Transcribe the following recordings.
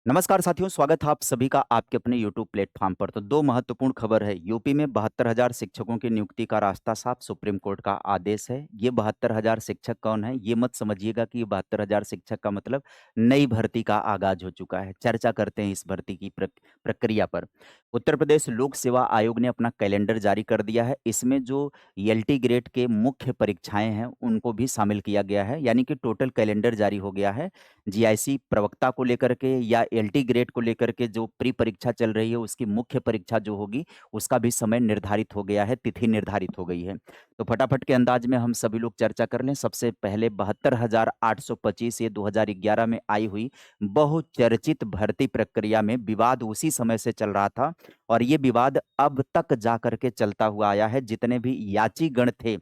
नमस्कार साथियों, स्वागत है आप सभी का आपके अपने यूट्यूब प्लेटफॉर्म पर। तो दो महत्वपूर्ण खबर है। यूपी में 72,000 शिक्षकों की नियुक्ति का रास्ता साफ, सुप्रीम कोर्ट का आदेश है। ये 72,000 शिक्षक कौन है? ये मत समझिएगा कि ये 72,000 शिक्षक का मतलब नई भर्ती का आगाज हो चुका है। चर्चा करते हैं इस भर्ती की प्रक्रिया पर। उत्तर प्रदेश लोक सेवा आयोग ने अपना कैलेंडर जारी कर दिया है। इसमें जो एलटी ग्रेड के मुख्य परीक्षाएं हैं उनको भी शामिल किया गया है, यानी कि टोटल कैलेंडर जारी हो गया है। जीआईसी प्रवक्ता को लेकर के या एलटी ग्रेड को लेकर के जो प्री परीक्षा चल रही है उसकी मुख्य परीक्षा जो होगी उसका भी समय निर्धारित हो गया है, तिथि निर्धारित हो गई है। तो फटाफट के अंदाज में हम सभी लोग चर्चा कर लें। सबसे पहले 72,825 ये 2011 में आई हुई बहुचर्चित भर्ती प्रक्रिया में विवाद उसी समय से चल रहा था और ये विवाद अब तक जा करके चलता हुआ आया है। जितने भी याचीगण थे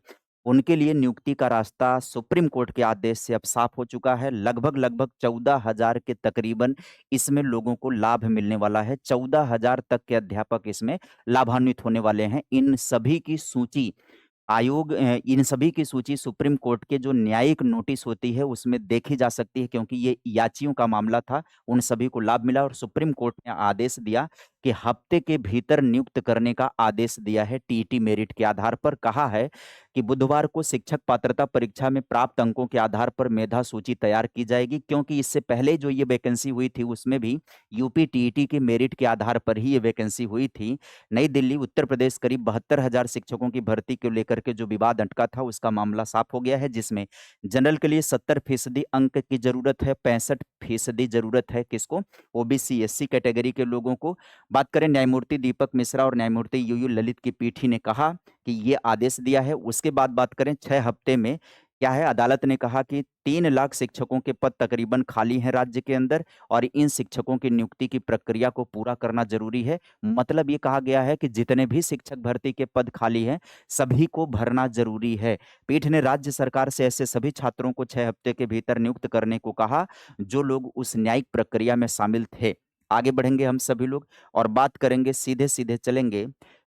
उनके लिए नियुक्ति का रास्ता सुप्रीम कोर्ट के आदेश से अब साफ हो चुका है। लगभग 14,000 के तकरीबन इसमें लोगों को लाभ मिलने वाला है। 14,000 तक के अध्यापक इसमें लाभान्वित होने वाले हैं। इन सभी की सूची सुप्रीम कोर्ट के जो न्यायिक नोटिस होती है उसमें देखी जा सकती है, क्योंकि ये याचियों का मामला था। उन सभी को लाभ मिला और सुप्रीम कोर्ट ने आदेश दिया कि हफ्ते के भीतर नियुक्त करने का आदेश दिया है। टीईटी मेरिट के आधार पर कहा है कि बुधवार को शिक्षक पात्रता परीक्षा में प्राप्त अंकों के आधार पर मेधा सूची तैयार की जाएगी, क्योंकि इससे पहले जो ये वैकेंसी हुई थी उसमें भी यूपी टीईटी के मेरिट के आधार पर ही ये वैकेंसी हुई थी। नई दिल्ली उत्तर प्रदेश करीब 72,000 शिक्षकों की भर्ती को लेकर के जो विवाद अटका था उसका मामला साफ हो गया है, जिसमें जनरल के लिए 70% अंक की जरूरत है, 65% जरूरत है किसको? ओबीसी एससी कैटेगरी के लोगों को। बात करें न्यायमूर्ति दीपक मिश्रा और न्यायमूर्ति यूयू ललित की पीठ ने कहा कि ये आदेश दिया है। उसके बाद बात करें 6 हफ्ते में क्या है, अदालत ने कहा कि 3 लाख शिक्षकों के पद तकरीबन खाली हैं राज्य के अंदर और इन शिक्षकों की नियुक्ति की प्रक्रिया को पूरा करना जरूरी है। मतलब ये कहा गया है कि जितने भी शिक्षक भर्ती के पद खाली हैं सभी को भरना जरूरी है। पीठ ने राज्य सरकार से ऐसे सभी छात्रों को 6 हफ्ते के भीतर नियुक्त करने को कहा जो लोग उस न्यायिक प्रक्रिया में शामिल थे। आगे बढ़ेंगे हम सभी लोग और बात करेंगे, सीधे सीधे चलेंगे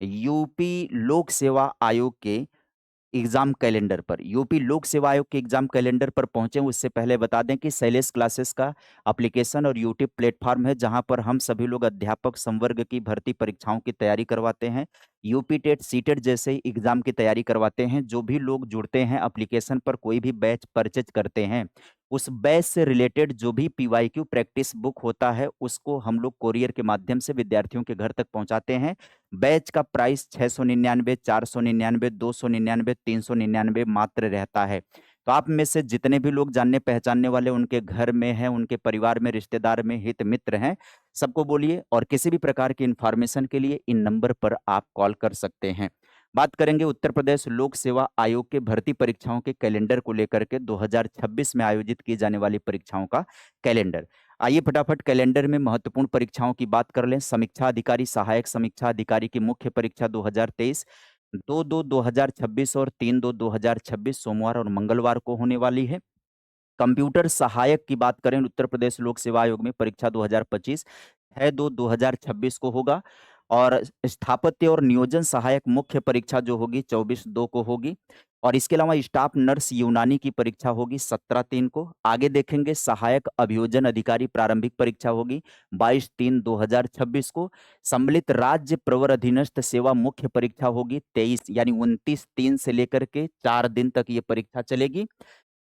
यूपी लोक सेवा आयोग के एग्जाम कैलेंडर पर। यूपी लोक सेवा आयोग के एग्जाम कैलेंडर पर पहुंचे उससे पहले बता दें कि शैलेश क्लासेस का एप्लीकेशन और यूट्यूब प्लेटफॉर्म है जहां पर हम सभी लोग अध्यापक संवर्ग की भर्ती परीक्षाओं की तैयारी करवाते हैं। यूपी टेट सीटेट जैसे ही एग्जाम की तैयारी करवाते हैं। जो भी लोग जुड़ते हैं एप्लीकेशन पर, कोई भी बैच परचेज करते हैं, उस बैच से रिलेटेड जो भी पीवाईक्यू प्रैक्टिस बुक होता है उसको हम लोग कोरियर के माध्यम से विद्यार्थियों के घर तक पहुंचाते हैं। बैच का प्राइस 699, 499, 299, 399 मात्र रहता है। तो आप में से जितने भी लोग जानने पहचानने वाले उनके घर में हैं, उनके परिवार में, रिश्तेदार में, हित मित्र हैं, सबको बोलिए और किसी भी प्रकार की इंफॉर्मेशन के लिए इन नंबर पर आप कॉल कर सकते हैं। बात करेंगे उत्तर प्रदेश लोक सेवा आयोग के भर्ती परीक्षाओं के कैलेंडर को लेकर के 2026 में आयोजित की जाने वाली परीक्षाओं का कैलेंडर। आइए फटाफट कैलेंडर में महत्वपूर्ण परीक्षाओं की बात कर लें। समीक्षा अधिकारी, सहायक समीक्षा अधिकारी की मुख्य परीक्षा 2023 2-2-2026 और 3-2-2026 सोमवार और मंगलवार को होने वाली है। कंप्यूटर सहायक की बात करें उत्तर प्रदेश लोक सेवा आयोग में परीक्षा 2025 6-2-2026 को होगा और स्थापत्य और नियोजन सहायक मुख्य परीक्षा जो होगी 24-2 को होगी और इसके अलावा स्टाफ नर्स यूनानी की परीक्षा होगी 17-3 को। आगे देखेंगे सहायक अभियोजन अधिकारी प्रारंभिक परीक्षा होगी 22-3-2026 को। सम्मिलित राज्य प्रवर अधीनस्थ सेवा मुख्य परीक्षा होगी 23 यानी 29-3 से लेकर के 4 दिन तक ये परीक्षा चलेगी।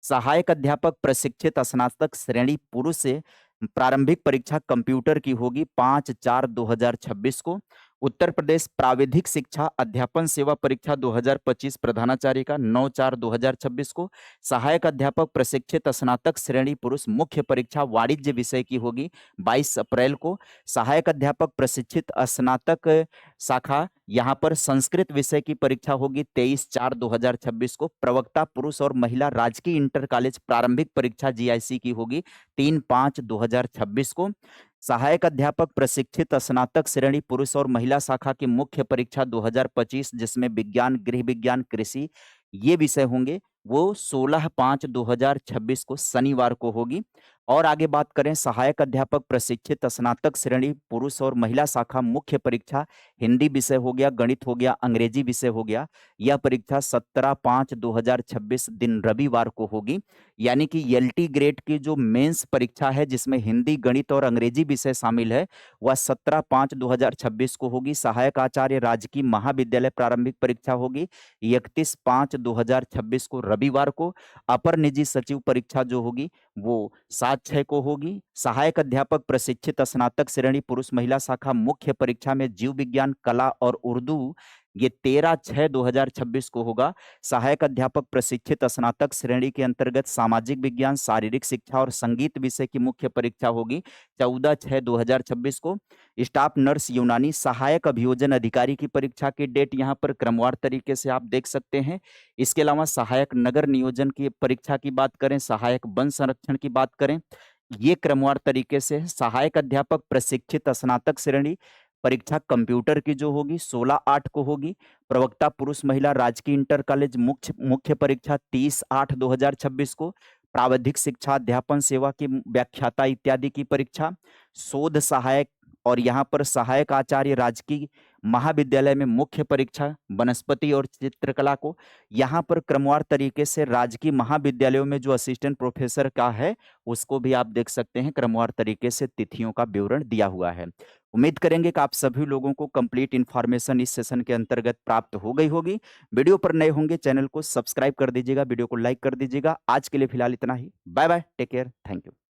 सहायक अध्यापक प्रशिक्षित स्नातक श्रेणी पुरुष से प्रारंभिक परीक्षा कंप्यूटर की होगी 5-4-2026 को। उत्तर प्रदेश प्राविधिक शिक्षा अध्यापन सेवा परीक्षा 2025 प्रधानाचार्य का 9-4-2026 को। सहायक अध्यापक प्रशिक्षित स्नातक श्रेणी पुरुष मुख्य परीक्षा वाणिज्य विषय की होगी 22 अप्रैल को। सहायक अध्यापक प्रशिक्षित स्नातक शाखा यहाँ पर संस्कृत विषय की परीक्षा होगी 23-4-2026 को। प्रवक्ता पुरुष और महिला राजकीय इंटर कॉलेज प्रारंभिक परीक्षा जीआईसी की होगी 3-5-2026 को। सहायक अध्यापक प्रशिक्षित स्नातक श्रेणी पुरुष और महिला शाखा की मुख्य परीक्षा 2025 जिसमें विज्ञान, गृह विज्ञान, कृषि ये विषय होंगे वो 16/5/2026 को शनिवार को होगी। और आगे बात करें सहायक अध्यापक प्रशिक्षित स्नातक श्रेणी पुरुष और महिला शाखा मुख्य परीक्षा हिंदी विषय हो गया, गणित हो गया, अंग्रेजी विषय हो गया। यह परीक्षा 17/5/2026 दिन रविवार को होगी। यानी कि एलटी ग्रेड की जो मेंस परीक्षा है जिसमें हिंदी, गणित और अंग्रेजी विषय शामिल है, वह 17/5/2026 को होगी। सहायक आचार्य राजकीय महाविद्यालय प्रारंभिक परीक्षा होगी 31/5/2026 को रविवार को। अपर निजी सचिव परीक्षा जो होगी वो 7/6 को होगी। सहायक अध्यापक प्रशिक्षित स्नातक श्रेणी पुरुष महिला शाखा मुख्य परीक्षा में जीव विज्ञान, कला और उर्दू ये 13/6/2026 को होगा। सहायक अध्यापक प्रशिक्षित स्नातक श्रेणी के अंतर्गत सामाजिक विज्ञान, शारीरिक शिक्षा और संगीत विषय की मुख्य परीक्षा होगी 14/6/2026 को। स्टाफ नर्स यूनानी सहायक अभियोजन अधिकारी की परीक्षा की डेट यहाँ पर क्रमवार तरीके से आप देख सकते हैं। इसके अलावा सहायक नगर नियोजन की परीक्षा की बात करें, सहायक वन संरक्षण की बात करें, ये क्रमवार तरीके से है। सहायक अध्यापक प्रशिक्षित स्नातक श्रेणी परीक्षा कंप्यूटर की जो होगी 16/8 को होगी। प्रवक्ता पुरुष महिला राजकीय इंटर कॉलेज मुख्य मुख्य परीक्षा 30/8/2026 को। प्राविधिक शिक्षा अध्यापन सेवा की व्याख्याता इत्यादि की परीक्षा, शोध सहायक और यहाँ पर सहायक आचार्य राजकीय महाविद्यालय में मुख्य परीक्षा वनस्पति और चित्रकला को। यहाँ पर क्रमवार तरीके से राजकीय महाविद्यालयों में जो असिस्टेंट प्रोफेसर का है उसको भी आप देख सकते हैं, क्रमवार तरीके से तिथियों का विवरण दिया हुआ है। उम्मीद करेंगे कि आप सभी लोगों को कंप्लीट इन्फॉर्मेशन इस सेशन के अंतर्गत प्राप्त हो गई होगी। वीडियो पर नए होंगे चैनल को सब्सक्राइब कर दीजिएगा, वीडियो को लाइक कर दीजिएगा। आज के लिए फिलहाल इतना ही। Bye bye, take care, thank you.